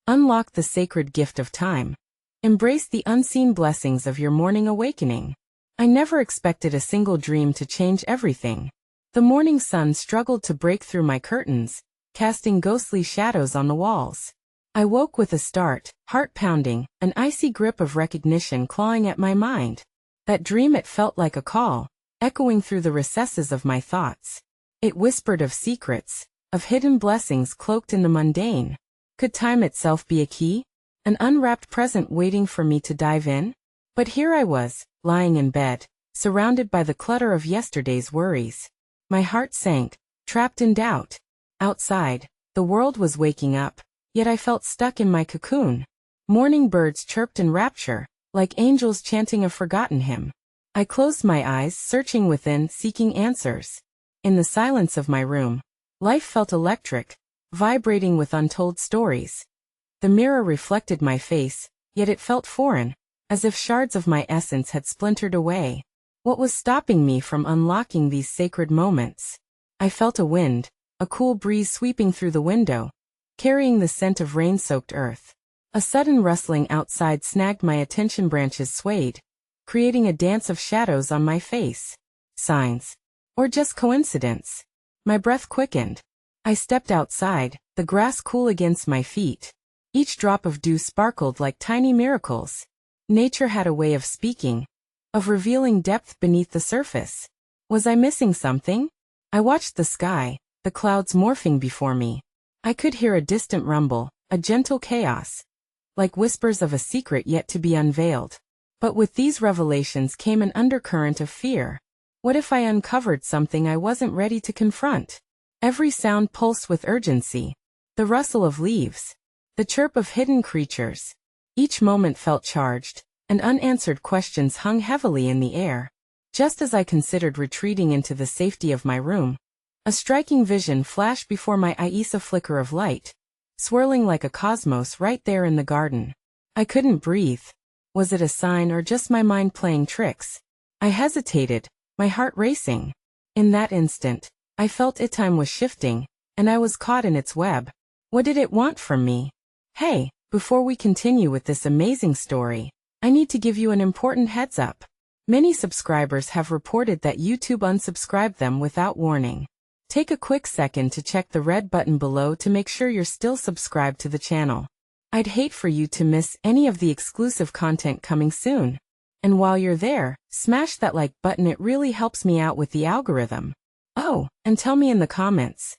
Unlock the sacred gift of time. Embrace the unseen blessings of your morning awakening. I never expected a single dream to change everything. The morning sun struggled to break through my curtains, casting ghostly shadows on the walls. I woke with a start, heart pounding, an icy grip of recognition clawing at my mind. That dream, it felt like a call, echoing through the recesses of my thoughts. It whispered of secrets, of hidden blessings cloaked in the mundane. Could time itself be a key? An unwrapped present waiting for me to dive in? But here I was, lying in bed, surrounded by the clutter of yesterday's worries. My heart sank, trapped in doubt. Outside, the world was waking up, yet I felt stuck in my cocoon. Morning birds chirped in rapture, like angels chanting a forgotten hymn. I closed my eyes, searching within, seeking answers. In the silence of my room, life felt electric, vibrating with untold stories. The mirror reflected my face, yet it felt foreign, as if shards of my essence had splintered away. What was stopping me from unlocking these sacred moments? I felt a wind, a cool breeze sweeping through the window, carrying the scent of rain-soaked earth. A sudden rustling outside snagged my attention, branches swayed, creating a dance of shadows on my face. Signs? Or just coincidence? My breath quickened. I stepped outside, the grass cool against my feet. Each drop of dew sparkled like tiny miracles. Nature had a way of speaking, of revealing depth beneath the surface. Was I missing something? I watched the sky, the clouds morphing before me. I could hear a distant rumble, a gentle chaos, like whispers of a secret yet to be unveiled. But with these revelations came an undercurrent of fear. What if I uncovered something I wasn't ready to confront? Every sound pulsed with urgency. The rustle of leaves, the chirp of hidden creatures. Each moment felt charged, and unanswered questions hung heavily in the air. Just as I considered retreating into the safety of my room, a striking vision flashed before my eyes, a flicker of light, swirling like a cosmos right there in the garden. I couldn't breathe. Was it a sign or just my mind playing tricks? I hesitated, my heart racing. In that instant, I felt time was shifting, and I was caught in its web. What did it want from me? Hey, before we continue with this amazing story, I need to give you an important heads up. Many subscribers have reported that YouTube unsubscribed them without warning. Take a quick second to check the red button below to make sure you're still subscribed to the channel. I'd hate for you to miss any of the exclusive content coming soon. And while you're there, smash that like button, it really helps me out with the algorithm. Oh, and tell me in the comments,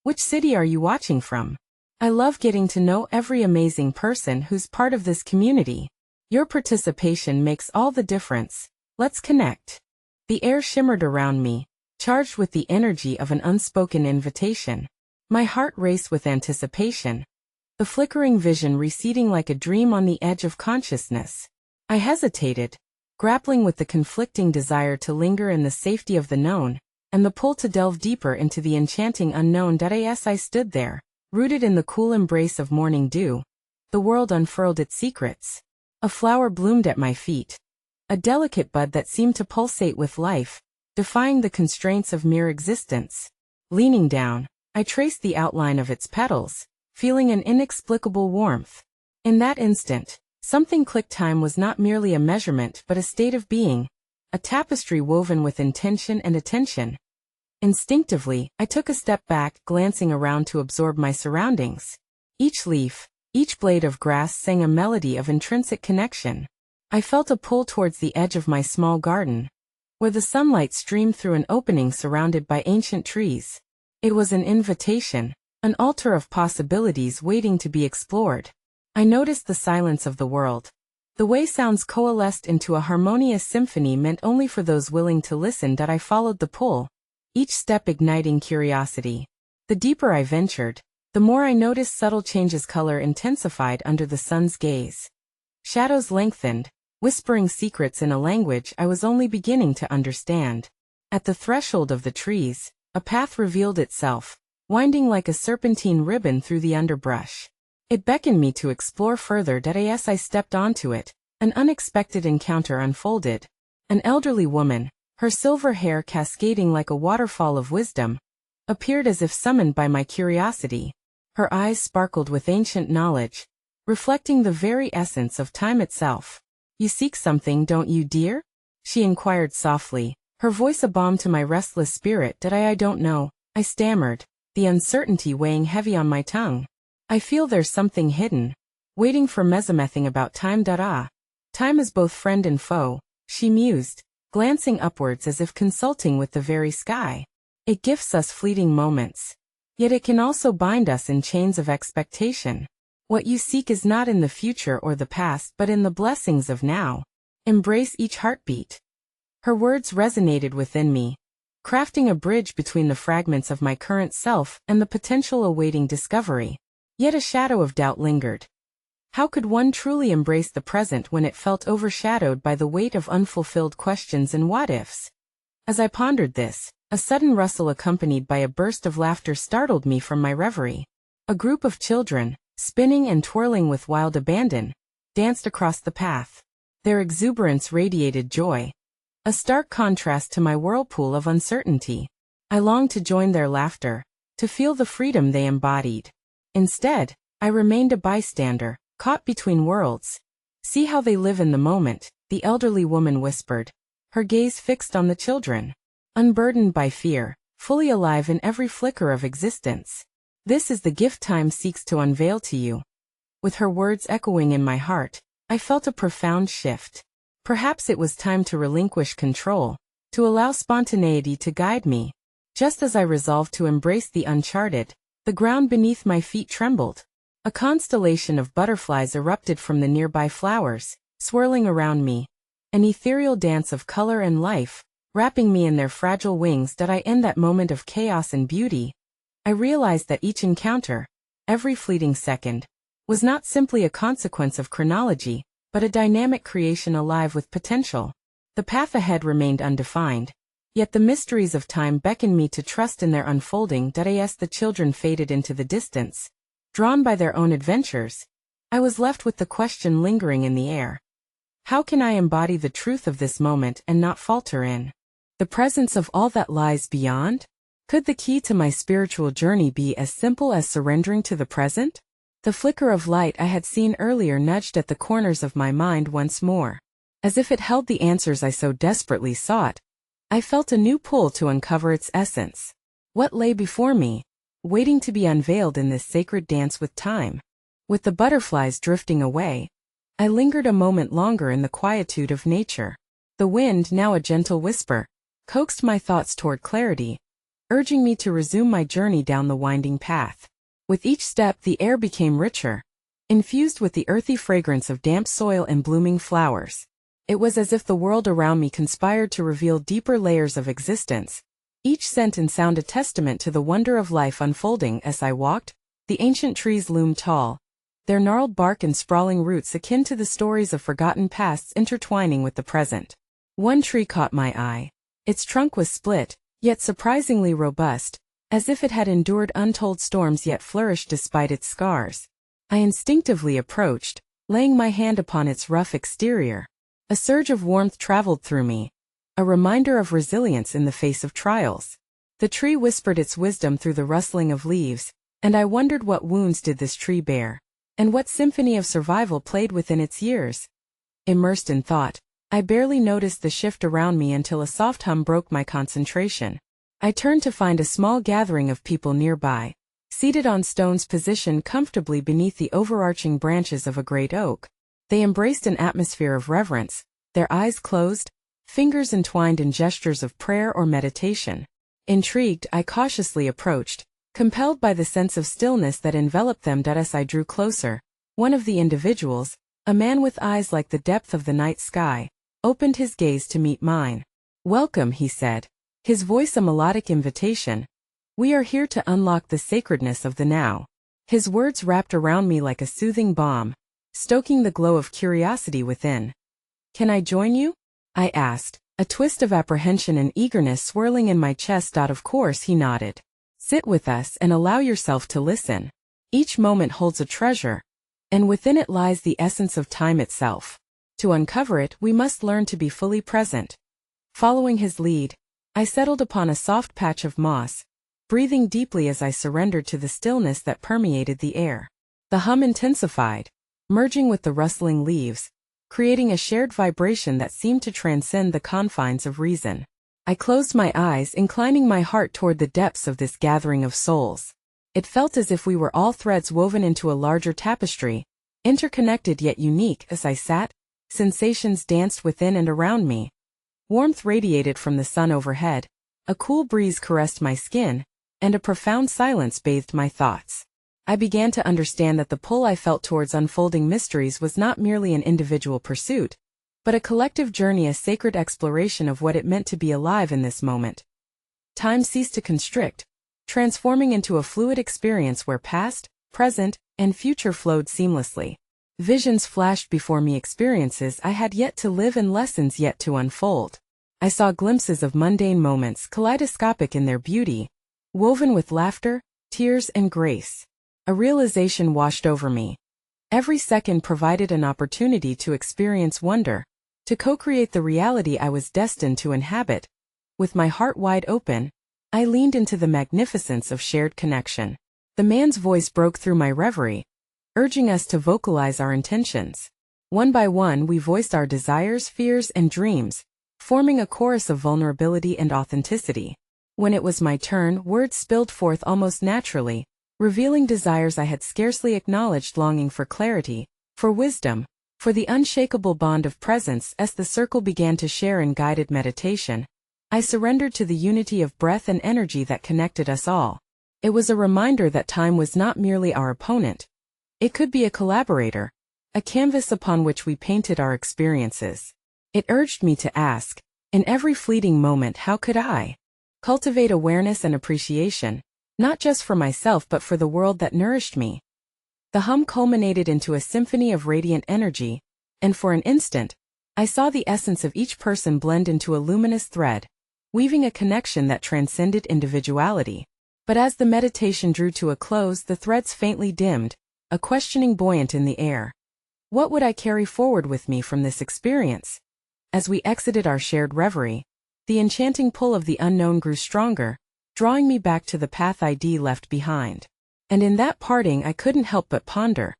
which city are you watching from? I love getting to know every amazing person who's part of this community. Your participation makes all the difference. Let's connect. The air shimmered around me, charged with the energy of an unspoken invitation. My heart raced with anticipation, the flickering vision receding like a dream on the edge of consciousness. I hesitated, grappling with the conflicting desire to linger in the safety of the known, and the pull to delve deeper into the enchanting unknown. As I stood there, rooted in the cool embrace of morning dew, the world unfurled its secrets. A flower bloomed at my feet, a delicate bud that seemed to pulsate with life, defying the constraints of mere existence. Leaning down, I traced the outline of its petals, feeling an inexplicable warmth. In that instant, something clicked. Time was not merely a measurement but a state of being, a tapestry woven with intention and attention. Instinctively, I took a step back, glancing around to absorb my surroundings. Each leaf, each blade of grass sang a melody of intrinsic connection. I felt a pull towards the edge of my small garden, where the sunlight streamed through an opening surrounded by ancient trees. It was an invitation, an altar of possibilities waiting to be explored. I noticed the silence of the world. The way sounds coalesced into a harmonious symphony meant only for those willing to listen. I followed the pull, each step igniting curiosity. The deeper I ventured, the more I noticed subtle changes. Color intensified under the sun's gaze. Shadows lengthened, whispering secrets in a language I was only beginning to understand. At the threshold of the trees, a path revealed itself, winding like a serpentine ribbon through the underbrush. It beckoned me to explore further. As I stepped onto it, an unexpected encounter unfolded. An elderly woman, her silver hair cascading like a waterfall of wisdom, appeared as if summoned by my curiosity. Her eyes sparkled with ancient knowledge, reflecting the very essence of time itself. You seek something, don't you, dear? She inquired softly, her voice a balm to my restless spirit. Did I don't know, I stammered, the uncertainty weighing heavy on my tongue. I feel there's something hidden, waiting for mesomething about time. Time is both friend and foe, she mused, glancing upwards as if consulting with the very sky. It gifts us fleeting moments, yet it can also bind us in chains of expectation. What you seek is not in the future or the past but in the blessings of now. Embrace each heartbeat. Her words resonated within me, crafting a bridge between the fragments of my current self and the potential awaiting discovery. Yet a shadow of doubt lingered. How could one truly embrace the present when it felt overshadowed by the weight of unfulfilled questions and what-ifs? As I pondered this, a sudden rustle accompanied by a burst of laughter startled me from my reverie. A group of children, spinning and twirling with wild abandon, danced across the path. Their exuberance radiated joy, a stark contrast to my whirlpool of uncertainty. I longed to join their laughter, to feel the freedom they embodied. Instead, I remained a bystander, caught between worlds. See how they live in the moment, the elderly woman whispered, her gaze fixed on the children, unburdened by fear, fully alive in every flicker of existence. This is the gift time seeks to unveil to you. With her words echoing in my heart, I felt a profound shift. Perhaps it was time to relinquish control, to allow spontaneity to guide me. Just as I resolved to embrace the uncharted, the ground beneath my feet trembled. A constellation of butterflies erupted from the nearby flowers, swirling around me, an ethereal dance of color and life, wrapping me in their fragile wings. Did I end that moment of chaos and beauty? I realized that each encounter, every fleeting second, was not simply a consequence of chronology, but a dynamic creation alive with potential. The path ahead remained undefined, yet the mysteries of time beckoned me to trust in their unfolding. As the children faded into the distance, drawn by their own adventures, I was left with the question lingering in the air. How can I embody the truth of this moment and not falter in the presence of all that lies beyond? Could the key to my spiritual journey be as simple as surrendering to the present? The flicker of light I had seen earlier nudged at the corners of my mind once more. As if it held the answers I so desperately sought, I felt a new pull to uncover its essence. What lay before me, waiting to be unveiled in this sacred dance with time? With the butterflies drifting away, I lingered a moment longer in the quietude of nature. The wind, now a gentle whisper, coaxed my thoughts toward clarity, urging me to resume my journey down the winding path. With each step the air became richer, infused with the earthy fragrance of damp soil and blooming flowers. It was as if the world around me conspired to reveal deeper layers of existence, each scent and sound a testament to the wonder of life unfolding. As I walked, the ancient trees loomed tall, their gnarled bark and sprawling roots akin to the stories of forgotten pasts intertwining with the present. One tree caught my eye. Its trunk was split, yet surprisingly robust, as if it had endured untold storms yet flourished despite its scars. I instinctively approached, laying my hand upon its rough exterior. A surge of warmth traveled through me, a reminder of resilience in the face of trials. The tree whispered its wisdom through the rustling of leaves, and I wondered what wounds did this tree bear, and what symphony of survival played within its years. Immersed in thought, I barely noticed the shift around me until a soft hum broke my concentration. I turned to find a small gathering of people nearby, seated on stones positioned comfortably beneath the overarching branches of a great oak. They embraced an atmosphere of reverence, their eyes closed, fingers entwined in gestures of prayer or meditation. Intrigued, I cautiously approached, compelled by the sense of stillness that enveloped them. As I drew closer, one of the individuals, a man with eyes like the depth of the night sky, opened his gaze to meet mine. "Welcome," he said, his voice a melodic invitation. "We are here to unlock the sacredness of the now." His words wrapped around me like a soothing balm, stoking the glow of curiosity within. "Can I join you?" I asked, a twist of apprehension and eagerness swirling in my chest. "Of course," he nodded. "Sit with us and allow yourself to listen. Each moment holds a treasure, and within it lies the essence of time itself. To uncover it, we must learn to be fully present." Following his lead, I settled upon a soft patch of moss, breathing deeply as I surrendered to the stillness that permeated the air. The hum intensified, merging with the rustling leaves, creating a shared vibration that seemed to transcend the confines of reason. I closed my eyes, inclining my heart toward the depths of this gathering of souls. It felt as if we were all threads woven into a larger tapestry, interconnected yet unique. As I sat, sensations danced within and around me. Warmth radiated from the sun overhead, a cool breeze caressed my skin, and a profound silence bathed my thoughts. I began to understand that the pull I felt towards unfolding mysteries was not merely an individual pursuit, but a collective journey, a sacred exploration of what it meant to be alive in this moment. Time ceased to constrict, transforming into a fluid experience where past, present, and future flowed seamlessly. Visions flashed before me, experiences I had yet to live and lessons yet to unfold. I saw glimpses of mundane moments, kaleidoscopic in their beauty, woven with laughter, tears, and grace. A realization washed over me. Every second provided an opportunity to experience wonder, to co-create the reality I was destined to inhabit. With my heart wide open, I leaned into the magnificence of shared connection. The man's voice broke through my reverie, urging us to vocalize our intentions. One by one, we voiced our desires, fears, and dreams, forming a chorus of vulnerability and authenticity. When it was my turn, words spilled forth almost naturally, revealing desires I had scarcely acknowledged, longing for clarity, for wisdom, for the unshakable bond of presence. As the circle began to share in guided meditation, I surrendered to the unity of breath and energy that connected us all. It was a reminder that time was not merely our opponent. It could be a collaborator, a canvas upon which we painted our experiences. It urged me to ask, in every fleeting moment, how could I cultivate awareness and appreciation, not just for myself but for the world that nourished me? The hum culminated into a symphony of radiant energy, and for an instant, I saw the essence of each person blend into a luminous thread, weaving a connection that transcended individuality. But as the meditation drew to a close, the threads faintly dimmed, a questioning buoyant in the air. What would I carry forward with me from this experience? As we exited our shared reverie, the enchanting pull of the unknown grew stronger, drawing me back to the path I'd left behind. And in that parting, I couldn't help but ponder.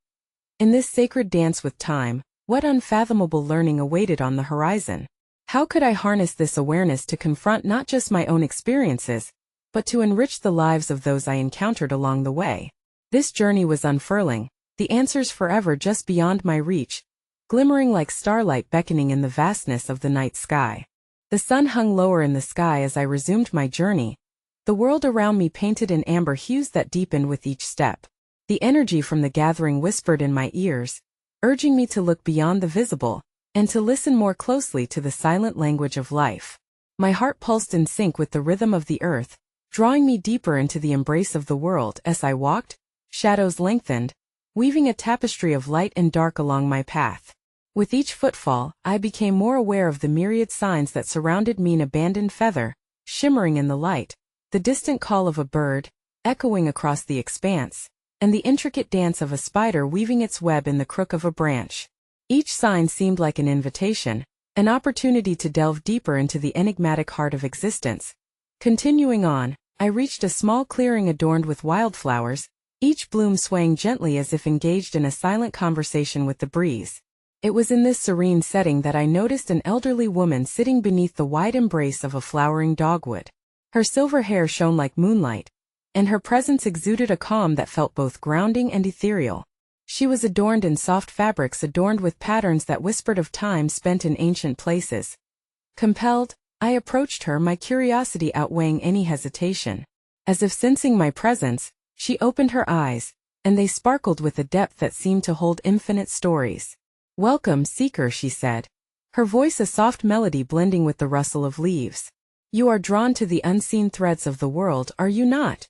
In this sacred dance with time, what unfathomable learning awaited on the horizon? How could I harness this awareness to confront not just my own experiences, but to enrich the lives of those I encountered along the way? This journey was unfurling, the answers forever just beyond my reach, glimmering like starlight beckoning in the vastness of the night sky. The sun hung lower in the sky as I resumed my journey, the world around me painted in amber hues that deepened with each step. The energy from the gathering whispered in my ears, urging me to look beyond the visible, and to listen more closely to the silent language of life. My heart pulsed in sync with the rhythm of the earth, drawing me deeper into the embrace of the world. As I walked, shadows lengthened, weaving a tapestry of light and dark along my path. With each footfall, I became more aware of the myriad signs that surrounded me: an abandoned feather, shimmering in the light, the distant call of a bird, echoing across the expanse, and the intricate dance of a spider weaving its web in the crook of a branch. Each sign seemed like an invitation, an opportunity to delve deeper into the enigmatic heart of existence. Continuing on, I reached a small clearing adorned with wildflowers, each bloom swaying gently as if engaged in a silent conversation with the breeze. It was in this serene setting that I noticed an elderly woman sitting beneath the wide embrace of a flowering dogwood. Her silver hair shone like moonlight, and her presence exuded a calm that felt both grounding and ethereal. She was adorned in soft fabrics adorned with patterns that whispered of time spent in ancient places. Compelled, I approached her, my curiosity outweighing any hesitation. As if sensing my presence, she opened her eyes, and they sparkled with a depth that seemed to hold infinite stories. "Welcome, seeker," she said, her voice a soft melody blending with the rustle of leaves. "You are drawn to the unseen threads of the world, are you not?"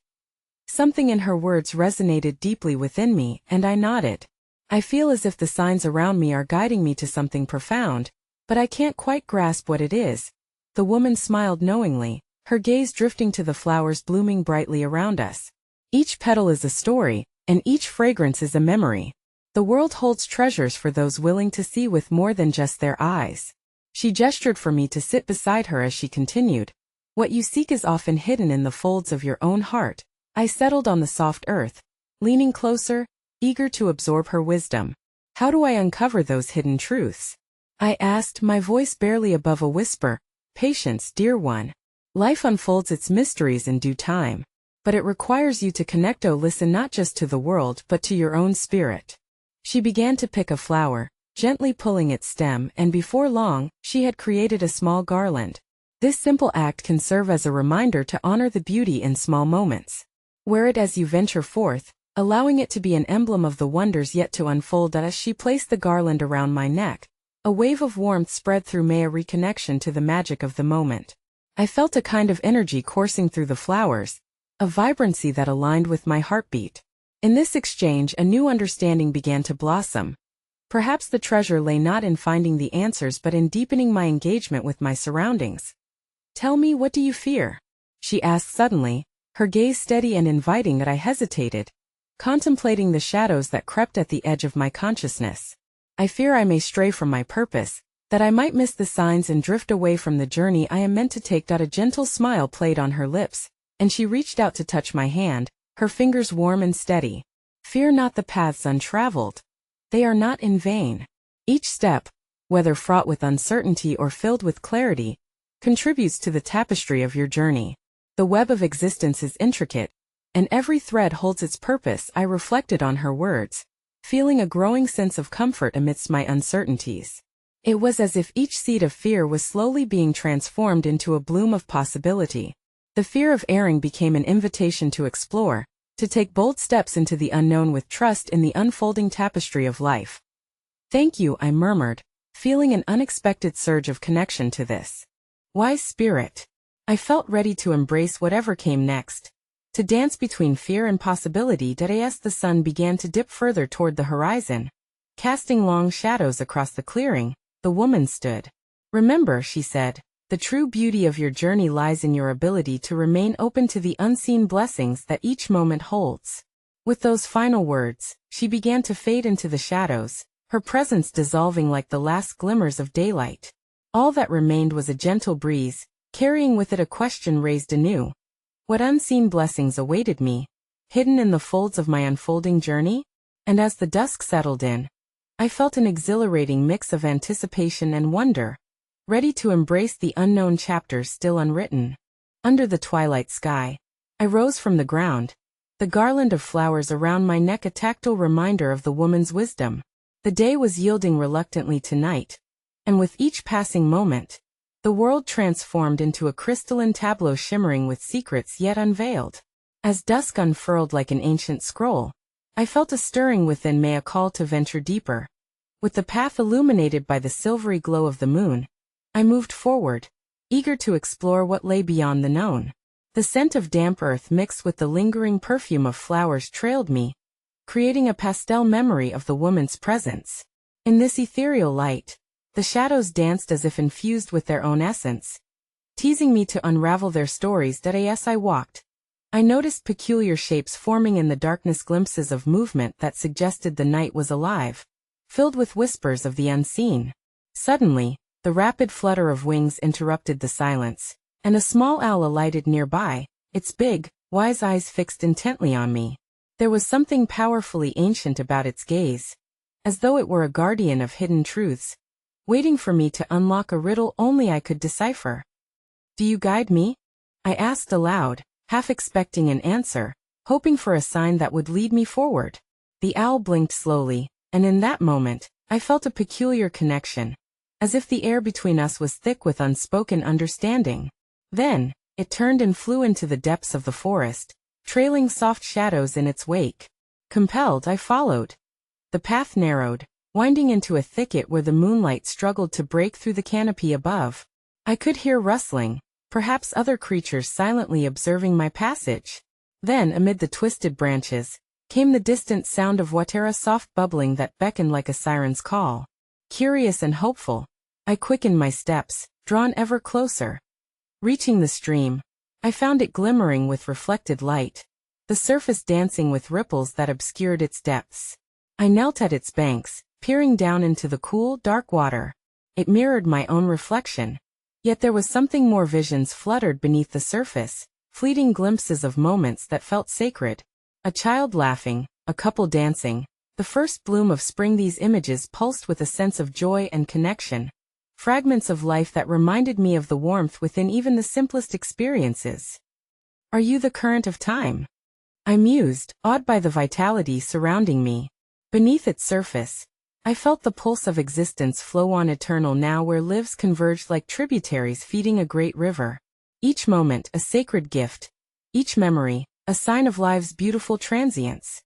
Something in her words resonated deeply within me, and I nodded. "I feel as if the signs around me are guiding me to something profound, but I can't quite grasp what it is." The woman smiled knowingly, her gaze drifting to the flowers blooming brightly around us. "Each petal is a story, and each fragrance is a memory. The world holds treasures for those willing to see with more than just their eyes." She gestured for me to sit beside her as she continued, "What you seek is often hidden in the folds of your own heart." I settled on the soft earth, leaning closer, eager to absorb her wisdom. How do I uncover those hidden truths? I asked, my voice barely above a whisper. Patience, dear one. Life unfolds its mysteries in due time. But it requires you to connect. Oh, listen not just to the world but to your own spirit. She began to pick a flower, gently pulling its stem, and before long, she had created a small garland. This simple act can serve as a reminder to honor the beauty in small moments. Wear it as you venture forth, allowing it to be an emblem of the wonders yet to unfold. As she placed the garland around my neck, a wave of warmth spread through me, a reconnection to the magic of the moment. I felt a kind of energy coursing through the flowers, a vibrancy that aligned with my heartbeat. In this exchange, a new understanding began to blossom. Perhaps the treasure lay not in finding the answers but in deepening my engagement with my surroundings. Tell me, what do you fear? She asked suddenly, her gaze steady and inviting. That I hesitated, contemplating the shadows that crept at the edge of my consciousness. I fear I may stray from my purpose, that I might miss the signs and drift away from the journey I am meant to take. A gentle smile played on her lips, and she reached out to touch my hand, her fingers warm and steady. Fear not the paths untraveled. They are not in vain. Each step, whether fraught with uncertainty or filled with clarity, contributes to the tapestry of your journey. The web of existence is intricate, and every thread holds its purpose. I reflected on her words, feeling a growing sense of comfort amidst my uncertainties. It was as if each seed of fear was slowly being transformed into a bloom of possibility. The fear of erring became an invitation to explore, to take bold steps into the unknown with trust in the unfolding tapestry of life. Thank you, I murmured, feeling an unexpected surge of connection to this wise spirit. I felt ready to embrace whatever came next, to dance between fear and possibility. As the sun began to dip further toward the horizon, casting long shadows across the clearing, the woman stood. Remember, she said, the true beauty of your journey lies in your ability to remain open to the unseen blessings that each moment holds. With those final words, she began to fade into the shadows, her presence dissolving like the last glimmers of daylight. All that remained was a gentle breeze, carrying with it a question raised anew. What unseen blessings awaited me, hidden in the folds of my unfolding journey? And as the dusk settled in, I felt an exhilarating mix of anticipation and wonder, ready to embrace the unknown chapters still unwritten. Under the twilight sky, I rose from the ground, the garland of flowers around my neck a tactile reminder of the woman's wisdom. The day was yielding reluctantly to night, and with each passing moment, the world transformed into a crystalline tableau shimmering with secrets yet unveiled. As dusk unfurled like an ancient scroll, I felt a stirring within me, a call to venture deeper. With the path illuminated by the silvery glow of the moon, I moved forward, eager to explore what lay beyond the known. The scent of damp earth mixed with the lingering perfume of flowers trailed me, creating a pastel memory of the woman's presence. In this ethereal light, the shadows danced as if infused with their own essence, teasing me to unravel their stories. As I walked, I noticed peculiar shapes forming in the darkness, glimpses of movement that suggested the night was alive, filled with whispers of the unseen. Suddenly, the rapid flutter of wings interrupted the silence, and a small owl alighted nearby, its big, wise eyes fixed intently on me. There was something powerfully ancient about its gaze, as though it were a guardian of hidden truths, waiting for me to unlock a riddle only I could decipher. Do you guide me? I asked aloud, half expecting an answer, hoping for a sign that would lead me forward. The owl blinked slowly, and in that moment, I felt a peculiar connection, as if the air between us was thick with unspoken understanding. Then, it turned and flew into the depths of the forest, trailing soft shadows in its wake. Compelled, I followed. The path narrowed, winding into a thicket where the moonlight struggled to break through the canopy above. I could hear rustling, perhaps other creatures silently observing my passage. Then, amid the twisted branches, came the distant sound of water, a soft bubbling that beckoned like a siren's call. Curious and hopeful, I quickened my steps, drawn ever closer. Reaching the stream, I found it glimmering with reflected light, the surface dancing with ripples that obscured its depths. I knelt at its banks, peering down into the cool, dark water. It mirrored my own reflection. Yet there was something more. Visions fluttered beneath the surface, fleeting glimpses of moments that felt sacred. A child laughing, a couple dancing, The first bloom of spring. These images pulsed with a sense of joy and connection, fragments of life that reminded me of the warmth within even the simplest experiences. Are you the current of time? I mused, awed by the vitality surrounding me. Beneath its surface, I felt the pulse of existence flow on, eternal now where lives converged like tributaries feeding a great river. Each moment a sacred gift, each memory a sign of life's beautiful transience.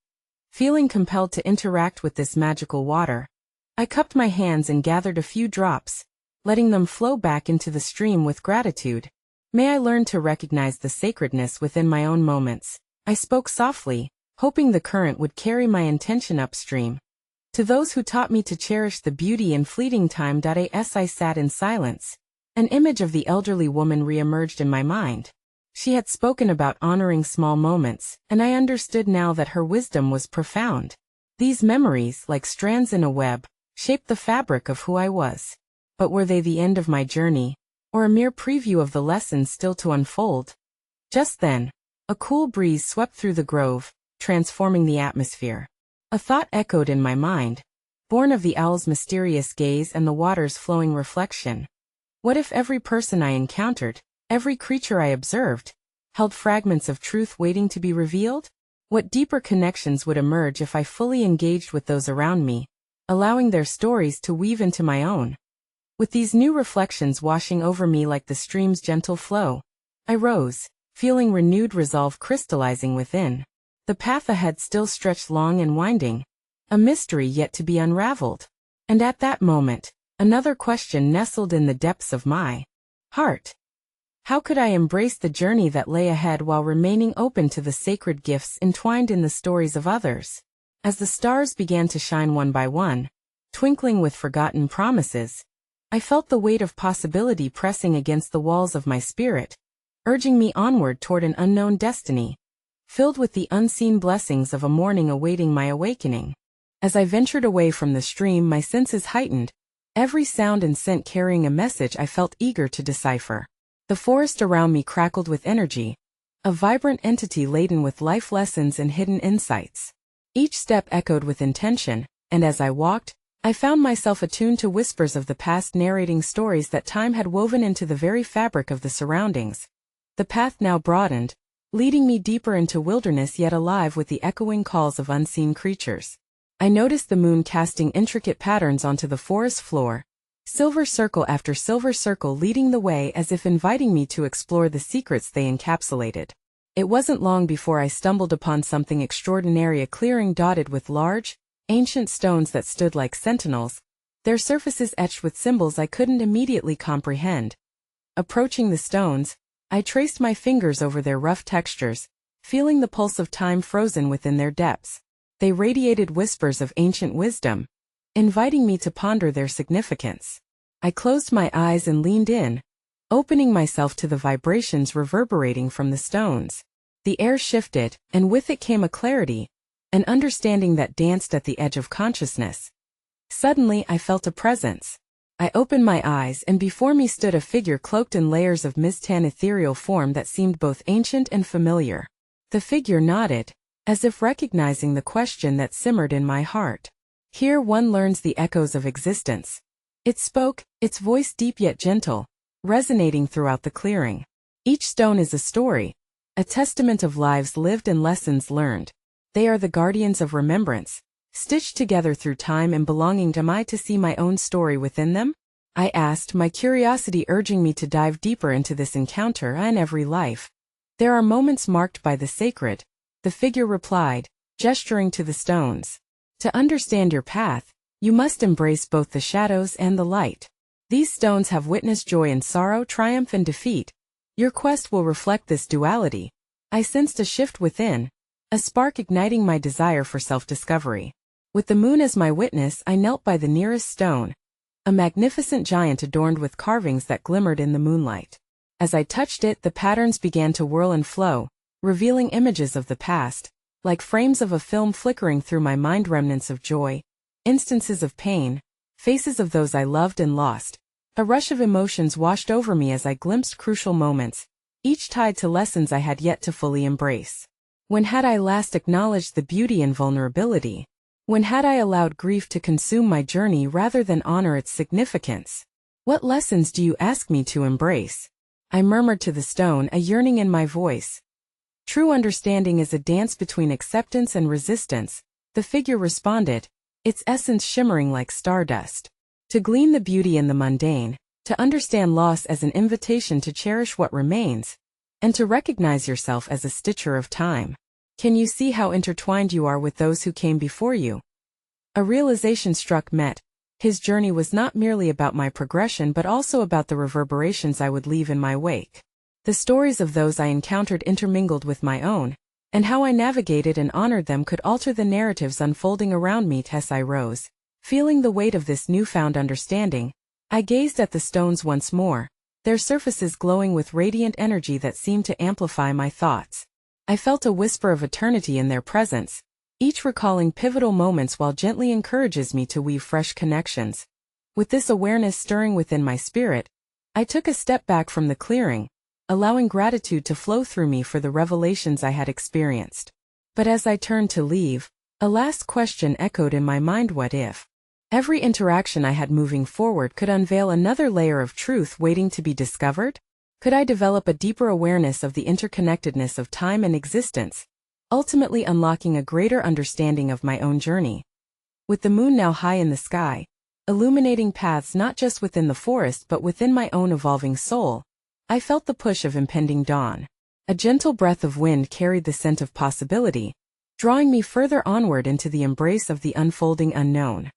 Feeling compelled to interact with this magical water, I cupped my hands and gathered a few drops, letting them flow back into the stream with gratitude. May I learn to recognize the sacredness within my own moments. I spoke softly, hoping the current would carry my intention upstream. To those who taught me to cherish the beauty in fleeting time. As I sat in silence, an image of the elderly woman re-emerged in my mind. She had spoken about honoring small moments, and I understood now that her wisdom was profound. These memories, like strands in a web, shaped the fabric of who I was. But were they the end of my journey, or a mere preview of the lessons still to unfold? Just then, a cool breeze swept through the grove, transforming the atmosphere. A thought echoed in my mind, born of the owl's mysterious gaze and the water's flowing reflection. What if every person I encountered, every creature I observed, held fragments of truth waiting to be revealed? What deeper connections would emerge if I fully engaged with those around me, allowing their stories to weave into my own? With these new reflections washing over me like the stream's gentle flow, I rose, feeling renewed resolve crystallizing within. The path ahead still stretched long and winding, a mystery yet to be unraveled. And at that moment, another question nestled in the depths of my heart. How could I embrace the journey that lay ahead while remaining open to the sacred gifts entwined in the stories of others? As the stars began to shine one by one, twinkling with forgotten promises, I felt the weight of possibility pressing against the walls of my spirit, urging me onward toward an unknown destiny, filled with the unseen blessings of a morning awaiting my awakening. As I ventured away from the stream, my senses heightened, every sound and scent carrying a message I felt eager to decipher. The forest around me crackled with energy, a vibrant entity laden with life lessons and hidden insights. Each step echoed with intention, and as I walked, I found myself attuned to whispers of the past, narrating stories that time had woven into the very fabric of the surroundings. The path now broadened, leading me deeper into wilderness yet alive with the echoing calls of unseen creatures. I noticed the moon casting intricate patterns onto the forest floor, silver circle after silver circle leading the way as if inviting me to explore the secrets they encapsulated. It wasn't long before I stumbled upon something extraordinary, a clearing dotted with large, ancient stones that stood like sentinels, their surfaces etched with symbols I couldn't immediately comprehend. Approaching the stones, I traced my fingers over their rough textures, feeling the pulse of time frozen within their depths. They radiated whispers of ancient wisdom, inviting me to ponder their significance. I closed my eyes and leaned in, opening myself to the vibrations reverberating from the stones. The air shifted, and with it came a clarity, an understanding that danced at the edge of consciousness. Suddenly I felt a presence. I opened my eyes, and before me stood a figure cloaked in layers of mist, an ethereal form that seemed both ancient and familiar. The figure nodded, as if recognizing the question that simmered in my heart. Here one learns the echoes of existence. It spoke, its voice deep yet gentle, resonating throughout the clearing. Each stone is a story, a testament of lives lived and lessons learned. They are the guardians of remembrance, stitched together through time and belonging to me. To see my own story within them? I asked, my curiosity urging me to dive deeper into this encounter. In every life, there are moments marked by the sacred, the figure replied, gesturing to the stones. To understand your path, you must embrace both the shadows and the light. These stones have witnessed joy and sorrow, triumph and defeat. Your quest will reflect this duality. I sensed a shift within, a spark igniting my desire for self-discovery. With the moon as my witness, I knelt by the nearest stone, a magnificent giant adorned with carvings that glimmered in the moonlight. As I touched it, the patterns began to whirl and flow, revealing images of the past, like frames of a film flickering through my mind, remnants of joy, instances of pain, faces of those I loved and lost. A rush of emotions washed over me as I glimpsed crucial moments, each tied to lessons I had yet to fully embrace. When had I last acknowledged the beauty and vulnerability? When had I allowed grief to consume my journey rather than honor its significance? What lessons do you ask me to embrace? I murmured to the stone, a yearning in my voice. True understanding is a dance between acceptance and resistance, the figure responded, its essence shimmering like stardust. To glean the beauty in the mundane, to understand loss as an invitation to cherish what remains, and to recognize yourself as a stitcher of time. Can you see how intertwined you are with those who came before you? A realization struck Met. His journey was not merely about my progression but also about the reverberations I would leave in my wake. The stories of those I encountered intermingled with my own, and how I navigated and honored them could alter the narratives unfolding around me. As I rose, feeling the weight of this newfound understanding, I gazed at the stones once more, their surfaces glowing with radiant energy that seemed to amplify my thoughts. I felt a whisper of eternity in their presence, each recalling pivotal moments while gently encourages me to weave fresh connections. With this awareness stirring within my spirit, I took a step back from the clearing, allowing gratitude to flow through me for the revelations I had experienced. But as I turned to leave, a last question echoed in my mind: what if every interaction I had moving forward could unveil another layer of truth waiting to be discovered? Could I develop a deeper awareness of the interconnectedness of time and existence, ultimately unlocking a greater understanding of my own journey? With the moon now high in the sky, illuminating paths not just within the forest but within my own evolving soul, I felt the push of impending dawn. A gentle breath of wind carried the scent of possibility, drawing me further onward into the embrace of the unfolding unknown.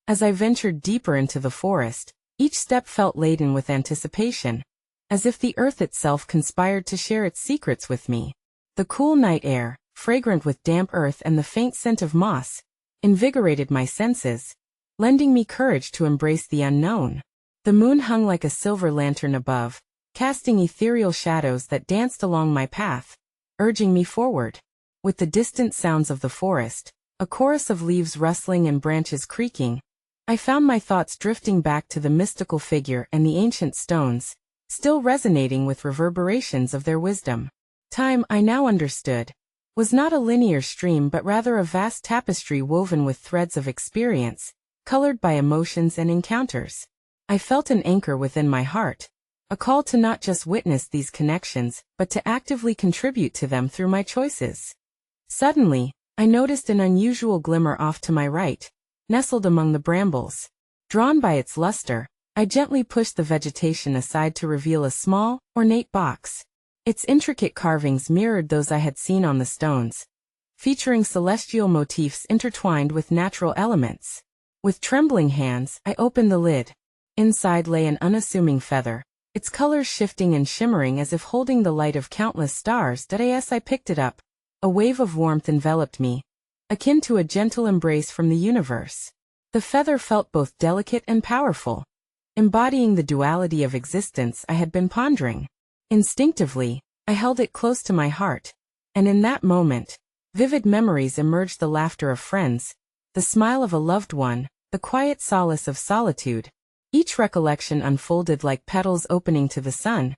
As I ventured deeper into the forest, each step felt laden with anticipation, as if the earth itself conspired to share its secrets with me. The cool night air, fragrant with damp earth and the faint scent of moss, invigorated my senses, lending me courage to embrace the unknown. The moon hung like a silver lantern above, casting ethereal shadows that danced along my path, urging me forward. With the distant sounds of the forest, a chorus of leaves rustling and branches creaking, I found my thoughts drifting back to the mystical figure and the ancient stones, still resonating with reverberations of their wisdom. Time, I now understood, was not a linear stream but rather a vast tapestry woven with threads of experience, colored by emotions and encounters. I felt an anchor within my heart, a call to not just witness these connections, but to actively contribute to them through my choices. Suddenly, I noticed an unusual glimmer off to my right, nestled among the brambles. Drawn by its luster, I gently pushed the vegetation aside to reveal a small, ornate box. Its intricate carvings mirrored those I had seen on the stones, featuring celestial motifs intertwined with natural elements. With trembling hands, I opened the lid. Inside lay an unassuming feather, its colors shifting and shimmering as if holding the light of countless stars. As I picked it up, a wave of warmth enveloped me, akin to a gentle embrace from the universe. The feather felt both delicate and powerful, embodying the duality of existence I had been pondering. Instinctively, I held it close to my heart, and in that moment, vivid memories emerged: the laughter of friends, the smile of a loved one, the quiet solace of solitude. Each recollection unfolded like petals opening to the sun,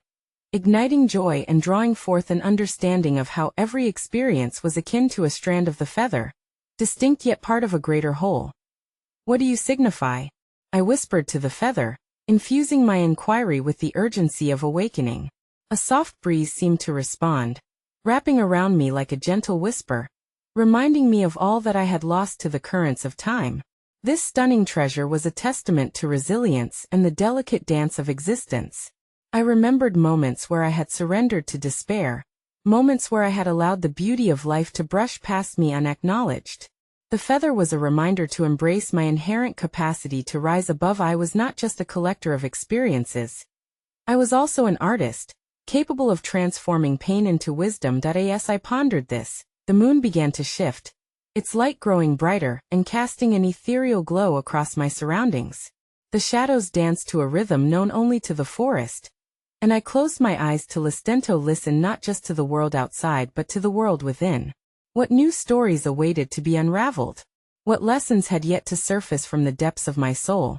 igniting joy and drawing forth an understanding of how every experience was akin to a strand of the feather, distinct yet part of a greater whole. "What do you signify?" I whispered to the feather, infusing my inquiry with the urgency of awakening. A soft breeze seemed to respond, wrapping around me like a gentle whisper, reminding me of all that I had lost to the currents of time. This stunning treasure was a testament to resilience and the delicate dance of existence. I remembered moments where I had surrendered to despair, moments where I had allowed the beauty of life to brush past me unacknowledged. The feather was a reminder to embrace my inherent capacity to rise above. I was not just a collector of experiences. I was also an artist, capable of transforming pain into wisdom. As I pondered this, the moon began to shift, its light growing brighter and casting an ethereal glow across my surroundings. The shadows danced to a rhythm known only to the forest, and I closed my eyes to listen not just to the world outside but to the world within. What new stories awaited to be unraveled? What lessons had yet to surface from the depths of my soul?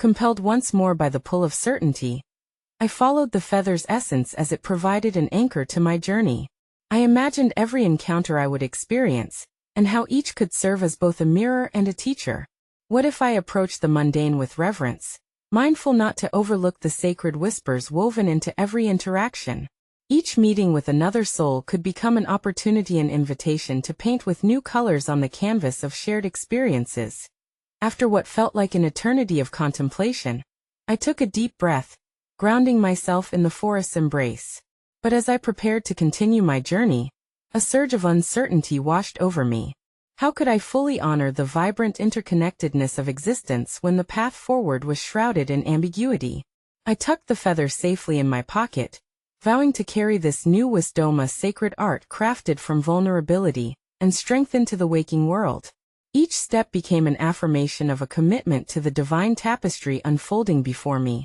Compelled once more by the pull of certainty, I followed the feather's essence as it provided an anchor to my journey. I imagined every encounter I would experience, and how each could serve as both a mirror and a teacher. What if I approached the mundane with reverence, mindful not to overlook the sacred whispers woven into every interaction? Each meeting with another soul could become an opportunity and invitation to paint with new colors on the canvas of shared experiences. After what felt like an eternity of contemplation, I took a deep breath, grounding myself in the forest's embrace. But as I prepared to continue my journey, a surge of uncertainty washed over me. How could I fully honor the vibrant interconnectedness of existence when the path forward was shrouded in ambiguity? I tucked the feather safely in my pocket, vowing to carry this new wisdom, a sacred art crafted from vulnerability and strength into the waking world. Each step became an affirmation of a commitment to the divine tapestry unfolding before me.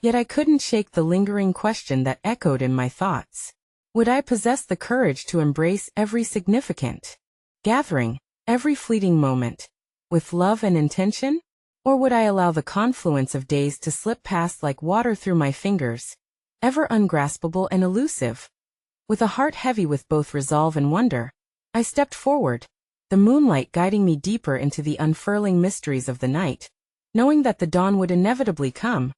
Yet I couldn't shake the lingering question that echoed in my thoughts. Would I possess the courage to embrace every significant gathering, every fleeting moment, with love and intention? Or would I allow the confluence of days to slip past like water through my fingers, ever ungraspable and elusive? With a heart heavy with both resolve and wonder, I stepped forward, the moonlight guiding me deeper into the unfurling mysteries of the night, knowing that the dawn would inevitably come,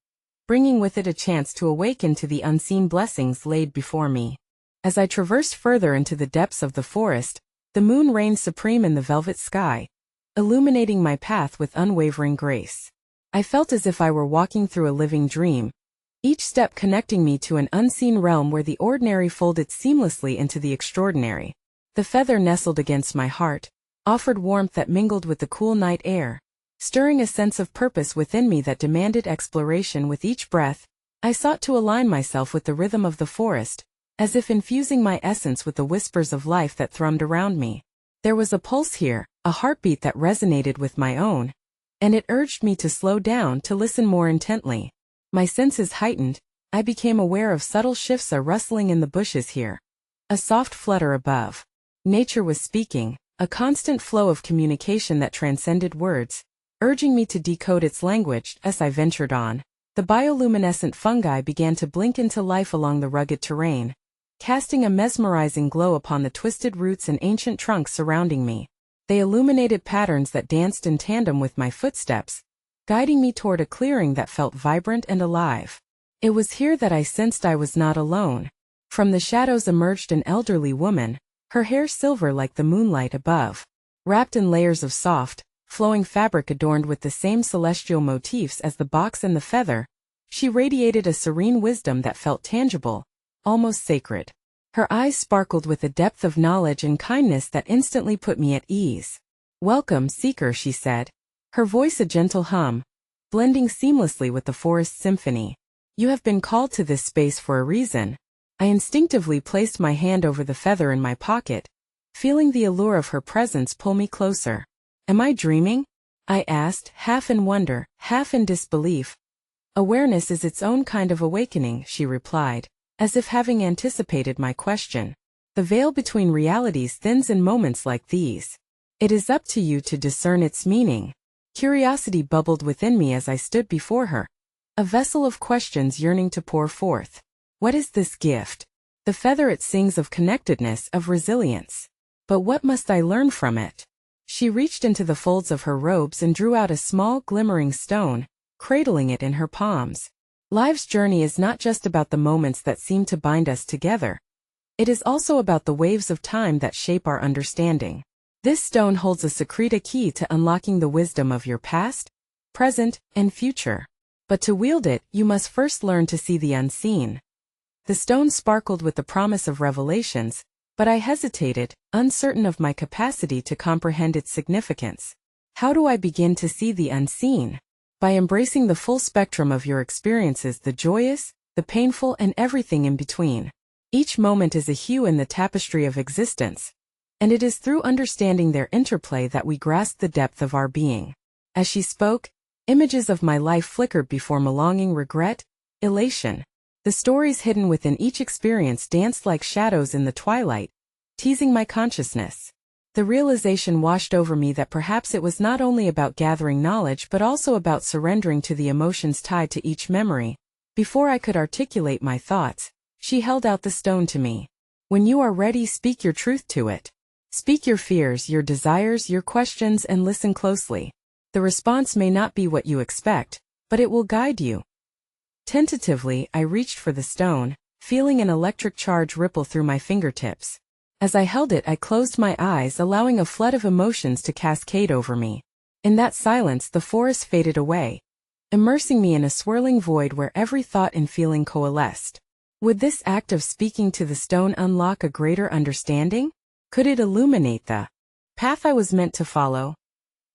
bringing with it a chance to awaken to the unseen blessings laid before me. As I traversed further into the depths of the forest, the moon reigned supreme in the velvet sky, illuminating my path with unwavering grace. I felt as if I were walking through a living dream, each step connecting me to an unseen realm where the ordinary folded seamlessly into the extraordinary. The feather nestled against my heart, offered warmth that mingled with the cool night air, stirring a sense of purpose within me that demanded exploration. With each breath, I sought to align myself with the rhythm of the forest, as if infusing my essence with the whispers of life that thrummed around me. There was a pulse here, a heartbeat that resonated with my own, and it urged me to slow down, to listen more intently. My senses heightened, I became aware of subtle shifts, a rustling in the bushes here, a soft flutter above. Nature was speaking, a constant flow of communication that transcended words, urging me to decode its language. As I ventured on, the bioluminescent fungi began to blink into life along the rugged terrain, casting a mesmerizing glow upon the twisted roots and ancient trunks surrounding me. They illuminated patterns that danced in tandem with my footsteps, guiding me toward a clearing that felt vibrant and alive. It was here that I sensed I was not alone. From the shadows emerged an elderly woman, her hair silver like the moonlight above. Wrapped in layers of soft, flowing fabric adorned with the same celestial motifs as the box and the feather, she radiated a serene wisdom that felt tangible, almost sacred. Her eyes sparkled with a depth of knowledge and kindness that instantly put me at ease. "Welcome, seeker," she said, her voice a gentle hum, blending seamlessly with the forest's symphony. "You have been called to this space for a reason." I instinctively placed my hand over the feather in my pocket, feeling the allure of her presence pull me closer. "Am I dreaming?" I asked, half in wonder, half in disbelief. "Awareness is its own kind of awakening," she replied, as if having anticipated my question. "The veil between realities thins in moments like these. It is up to you to discern its meaning." Curiosity bubbled within me as I stood before her, a vessel of questions yearning to pour forth. What is this gift? The feather, it sings of connectedness, of resilience. But what must I learn from it? She reached into the folds of her robes and drew out a small, glimmering stone, cradling it in her palms. Life's journey is not just about the moments that seem to bind us together. It is also about the waves of time that shape our understanding. This stone holds a secret, a key to unlocking the wisdom of your past, present, and future. But to wield it, you must first learn to see the unseen. The stone sparkled with the promise of revelations, but I hesitated, uncertain of my capacity to comprehend its significance. How do I begin to see the unseen? By embracing the full spectrum of your experiences, the joyous, the painful, and everything in between. Each moment is a hue in the tapestry of existence, and it is through understanding their interplay that we grasp the depth of our being. As she spoke, images of my life flickered before me: longing, regret, elation. The stories hidden within each experience danced like shadows in the twilight, teasing my consciousness. The realization washed over me that perhaps it was not only about gathering knowledge but also about surrendering to the emotions tied to each memory. Before I could articulate my thoughts, she held out the stone to me. "When you are ready, speak your truth to it." Speak your fears, your desires, your questions, and listen closely. The response may not be what you expect, but it will guide you. Tentatively, I reached for the stone, feeling an electric charge ripple through my fingertips. As I held it, I closed my eyes, allowing a flood of emotions to cascade over me. In that silence, the forest faded away, immersing me in a swirling void where every thought and feeling coalesced. Would this act of speaking to the stone unlock a greater understanding? Could it illuminate the path I was meant to follow?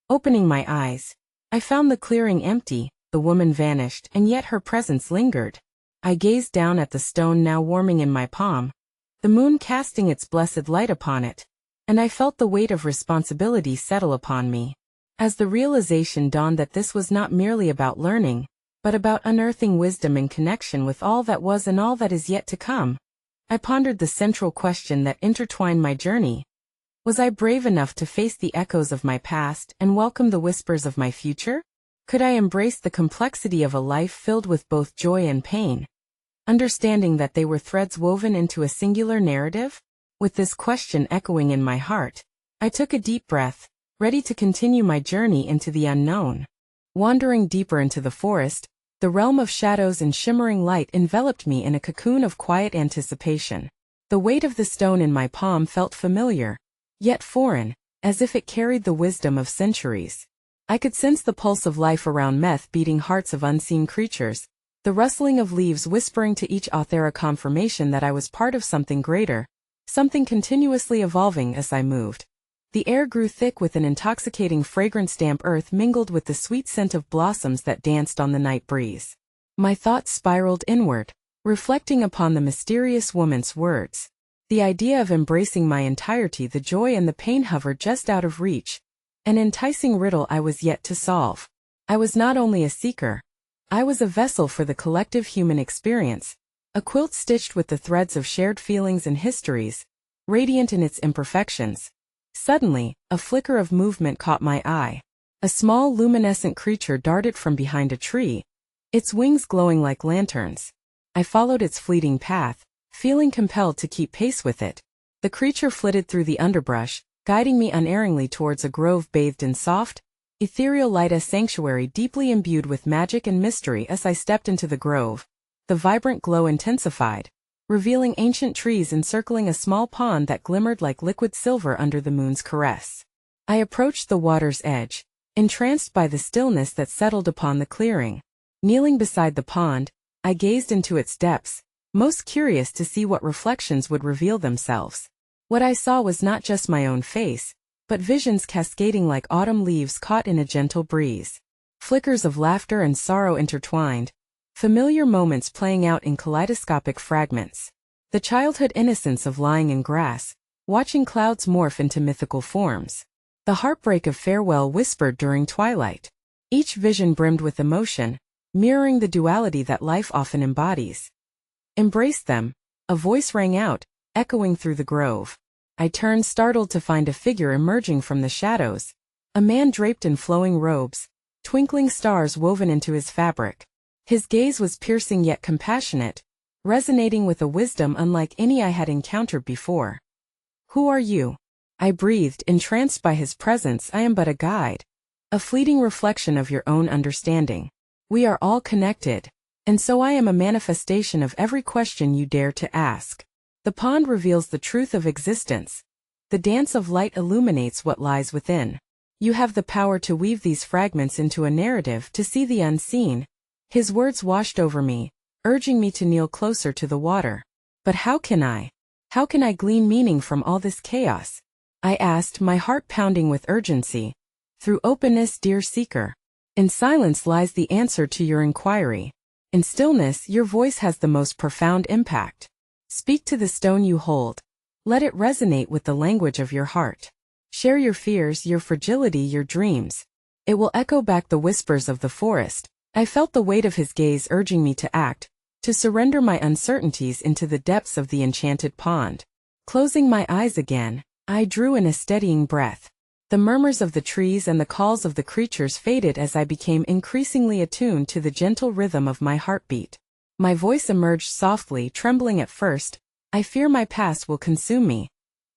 Opening my eyes, I found the clearing empty, the woman vanished, and yet her presence lingered. I gazed down at the stone now warming in my palm, the moon casting its blessed light upon it, and I felt the weight of responsibility settle upon me. As the realization dawned that this was not merely about learning, but about unearthing wisdom in connection with all that was and all that is yet to come, I pondered the central question that intertwined my journey. Was I brave enough to face the echoes of my past and welcome the whispers of my future? Could I embrace the complexity of a life filled with both joy and pain, understanding that they were threads woven into a singular narrative? With this question echoing in my heart, I took a deep breath, ready to continue my journey into the unknown. Wandering deeper into the forest, the realm of shadows and shimmering light enveloped me in a cocoon of quiet anticipation. The weight of the stone in my palm felt familiar, yet foreign, as if it carried the wisdom of centuries. I could sense the pulse of life around me, beating hearts of unseen creatures, the rustling of leaves whispering to each author a confirmation that I was part of something greater, something continuously evolving as I moved. The air grew thick with an intoxicating fragrance. Damp earth mingled with the sweet scent of blossoms that danced on the night breeze. My thoughts spiraled inward, reflecting upon the mysterious woman's words. The idea of embracing my entirety, the joy and the pain, hovered just out of reach, an enticing riddle I was yet to solve. I was not only a seeker, I was a vessel for the collective human experience, a quilt stitched with the threads of shared feelings and histories, radiant in its imperfections. Suddenly, a flicker of movement caught my eye. A small luminescent creature darted from behind a tree, its wings glowing like lanterns. I followed its fleeting path, feeling compelled to keep pace with it. The creature flitted through the underbrush, guiding me unerringly towards a grove bathed in soft, ethereal light, a sanctuary deeply imbued with magic and mystery. As I stepped into the grove, the vibrant glow intensified, revealing ancient trees encircling a small pond that glimmered like liquid silver under the moon's caress. I approached the water's edge, entranced by the stillness that settled upon the clearing. Kneeling beside the pond, I gazed into its depths, most curious to see what reflections would reveal themselves. What I saw was not just my own face, but visions cascading like autumn leaves caught in a gentle breeze. Flickers of laughter and sorrow intertwined, familiar moments playing out in kaleidoscopic fragments. The childhood innocence of lying in grass, watching clouds morph into mythical forms. The heartbreak of farewell whispered during twilight. Each vision brimmed with emotion, mirroring the duality that life often embodies. Embrace them, a voice rang out, echoing through the grove. I turned, startled to find a figure emerging from the shadows. A man draped in flowing robes, twinkling stars woven into his fabric. His gaze was piercing yet compassionate, resonating with a wisdom unlike any I had encountered before. "Who are you?" I breathed, entranced by his presence. "I am but a guide, a fleeting reflection of your own understanding. We are all connected, and so I am a manifestation of every question you dare to ask. The pond reveals the truth of existence. The dance of light illuminates what lies within. You have the power to weave these fragments into a narrative, to see the unseen." His words washed over me, urging me to kneel closer to the water. "But how can I? How can I glean meaning from all this chaos?" I asked, my heart pounding with urgency. "Through openness, dear seeker. In silence lies the answer to your inquiry. In stillness, your voice has the most profound impact. Speak to the stone you hold. Let it resonate with the language of your heart. Share your fears, your fragility, your dreams. It will echo back the whispers of the forest." I felt the weight of his gaze urging me to act, to surrender my uncertainties into the depths of the enchanted pond. Closing my eyes again, I drew in a steadying breath. The murmurs of the trees and the calls of the creatures faded as I became increasingly attuned to the gentle rhythm of my heartbeat. My voice emerged softly, trembling at first. "I fear my past will consume me.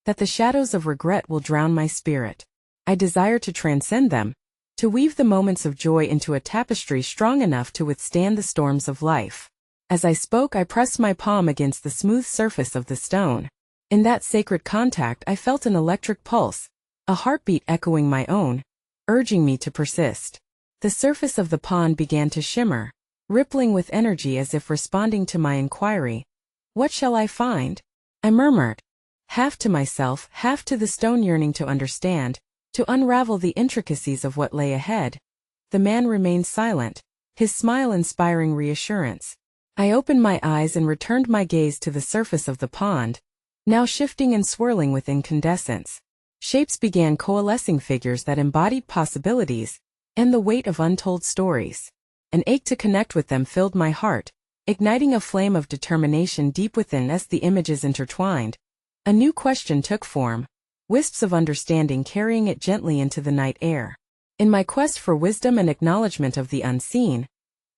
that the shadows of regret will drown my spirit. I desire to transcend them, to weave the moments of joy into a tapestry strong enough to withstand the storms of life. As I spoke, I pressed my palm against the smooth surface of the stone. In that sacred contact, I felt an electric pulse, a heartbeat echoing my own, urging me to persist. The surface of the pond began to shimmer, rippling with energy as if responding to my inquiry. "What shall I find?" I murmured, half to myself, half to the stone, yearning to understand, to unravel the intricacies of what lay ahead. The man remained silent, his smile inspiring reassurance. I opened my eyes and returned my gaze to the surface of the pond, now shifting and swirling with incandescence. Shapes began coalescing, figures that embodied possibilities and the weight of untold stories. An ache to connect with them filled my heart, igniting a flame of determination deep within as the images intertwined. A new question took form, wisps of understanding carrying it gently into the night air. In my quest for wisdom and acknowledgement of the unseen,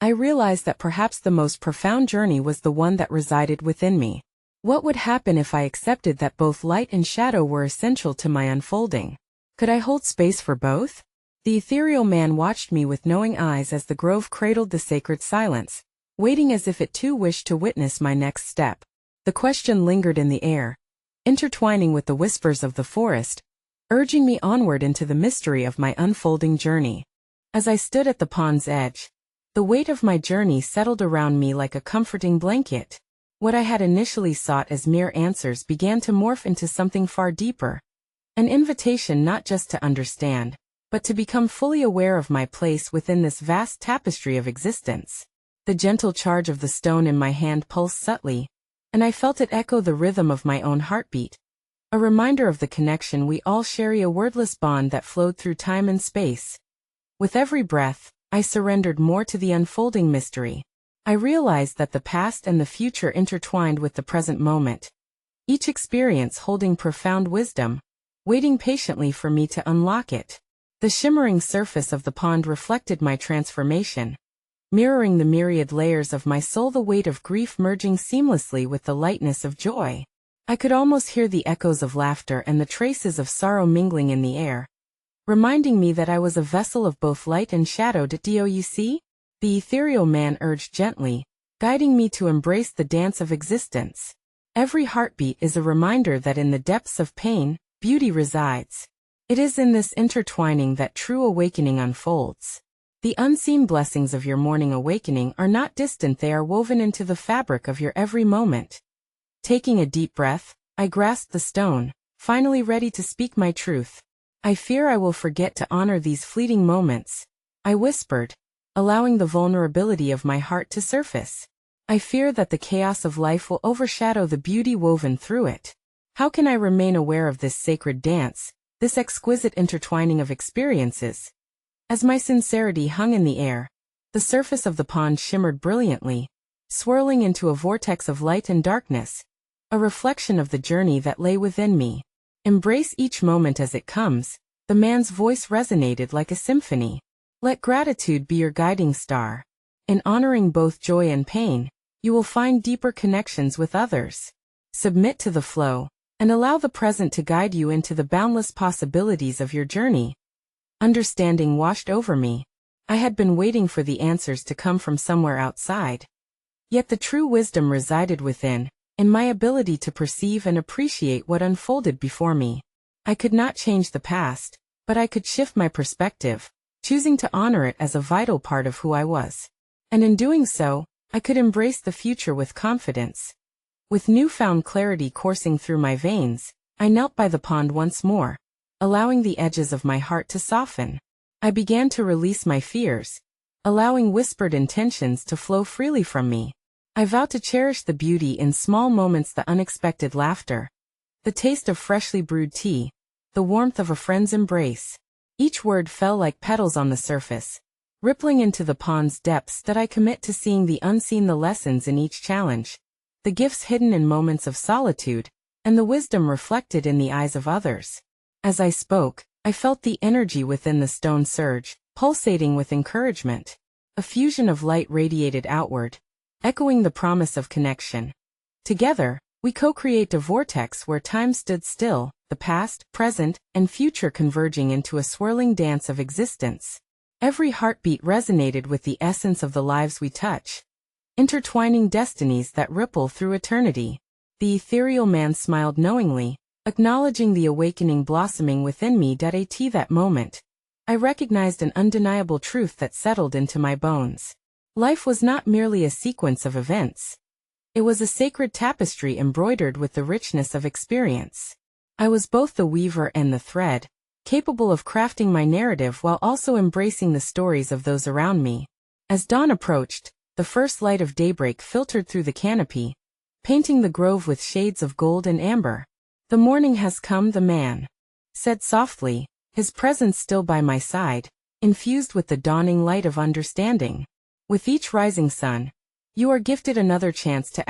I realized that perhaps the most profound journey was the one that resided within me. What would happen if I accepted that both light and shadow were essential to my unfolding? Could I hold space for both? The ethereal man watched me with knowing eyes as the grove cradled the sacred silence, waiting as if it too wished to witness my next step. The question lingered in the air, intertwining with the whispers of the forest, urging me onward into the mystery of my unfolding journey. As I stood at the pond's edge, the weight of my journey settled around me like a comforting blanket. What I had initially sought as mere answers began to morph into something far deeper, an invitation not just to understand, but to become fully aware of my place within this vast tapestry of existence. The gentle charge of the stone in my hand pulsed subtly, and I felt it echo the rhythm of my own heartbeat, a reminder of the connection we all share, a wordless bond that flowed through time and space. With every breath, I surrendered more to the unfolding mystery. I realized that the past and the future intertwined with the present moment, each experience holding profound wisdom, waiting patiently for me to unlock it. The shimmering surface of the pond reflected my transformation, mirroring the myriad layers of my soul, the weight of grief merging seamlessly with the lightness of joy. I could almost hear the echoes of laughter and the traces of sorrow mingling in the air, reminding me that I was a vessel of both light and shadow. Do you see? The ethereal man urged gently, guiding me to embrace the dance of existence. Every heartbeat is a reminder that in the depths of pain, beauty resides. It is in this intertwining that true awakening unfolds. The unseen blessings of your morning awakening are not distant, they are woven into the fabric of your every moment. Taking a deep breath, I grasped the stone, finally ready to speak my truth. "I fear I will forget to honor these fleeting moments," I whispered, allowing the vulnerability of my heart to surface. "I fear that the chaos of life will overshadow the beauty woven through it. How can I remain aware of this sacred dance, this exquisite intertwining of experiences?" As my sincerity hung in the air, the surface of the pond shimmered brilliantly, swirling into a vortex of light and darkness, a reflection of the journey that lay within me. "Embrace each moment as it comes," the man's voice resonated like a symphony. "Let gratitude be your guiding star. In honoring both joy and pain, you will find deeper connections with others. Submit to the flow, and allow the present to guide you into the boundless possibilities of your journey." Understanding washed over me. I had been waiting for the answers to come from somewhere outside. Yet the true wisdom resided within, in my ability to perceive and appreciate what unfolded before me. I could not change the past, but I could shift my perspective, choosing to honor it as a vital part of who I was. And in doing so, I could embrace the future with confidence. With newfound clarity coursing through my veins, I knelt by the pond once more, allowing the edges of my heart to soften. I began to release my fears, allowing whispered intentions to flow freely from me. I vowed to cherish the beauty in small moments, the unexpected laughter, the taste of freshly brewed tea, the warmth of a friend's embrace. Each word fell like petals on the surface, rippling into the pond's depths. That I commit to seeing the unseen, the lessons in each challenge, the gifts hidden in moments of solitude, and the wisdom reflected in the eyes of others. As I spoke, I felt the energy within the stone surge, pulsating with encouragement. A fusion of light radiated outward, echoing the promise of connection. Together, We co-create a vortex where time stood still, the past, present, and future converging into a swirling dance of existence. Every heartbeat resonated with the essence of the lives we touch, intertwining destinies that ripple through eternity. The ethereal man smiled knowingly, acknowledging the awakening blossoming within me. At that moment, I recognized an undeniable truth that settled into my bones. Life was not merely a sequence of events. It was a sacred tapestry embroidered with the richness of experience. I was both the weaver and the thread, capable of crafting my narrative while also embracing the stories of those around me. As dawn approached, the first light of daybreak filtered through the canopy, painting the grove with shades of gold and amber. "The morning has come," the man said softly, his presence still by my side, infused with the dawning light of understanding. "With each rising sun, you are gifted another chance to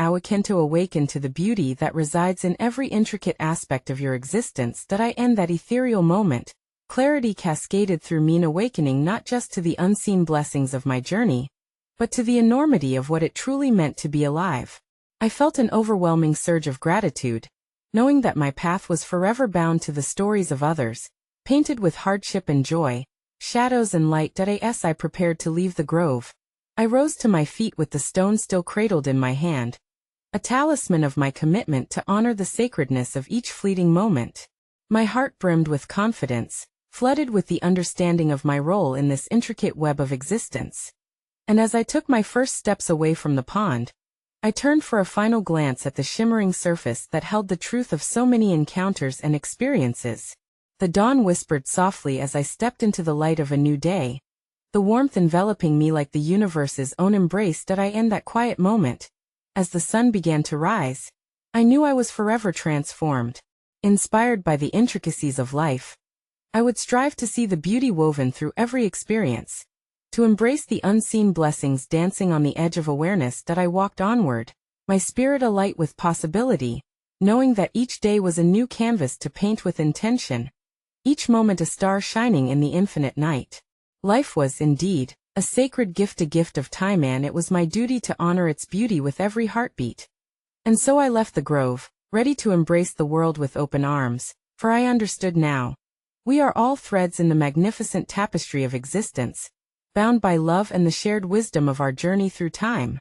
awaken to the beauty that resides in every intricate aspect of your existence." That ethereal moment, clarity cascaded through me, awakening not just to the unseen blessings of my journey, but to the enormity of what it truly meant to be alive. I felt an overwhelming surge of gratitude, knowing that my path was forever bound to the stories of others, painted with hardship and joy, shadows and light. As I prepared to leave the grove, I rose to my feet with the stone still cradled in my hand, a talisman of my commitment to honor the sacredness of each fleeting moment. My heart brimmed with confidence, flooded with the understanding of my role in this intricate web of existence. And as I took my first steps away from the pond, I turned for a final glance at the shimmering surface that held the truth of so many encounters and experiences. The dawn whispered softly as I stepped into the light of a new day, the warmth enveloping me like the universe's own embrace. In that quiet moment, as the sun began to rise, I knew I was forever transformed. Inspired by the intricacies of life, I would strive to see the beauty woven through every experience, to embrace the unseen blessings dancing on the edge of awareness. I walked onward, my spirit alight with possibility, knowing that each day was a new canvas to paint with intention, each moment a star shining in the infinite night. Life was, indeed, a sacred gift, a gift of time, and it was my duty to honor its beauty with every heartbeat. And so I left the grove, ready to embrace the world with open arms, for I understood now. We are all threads in the magnificent tapestry of existence, bound by love and the shared wisdom of our journey through time.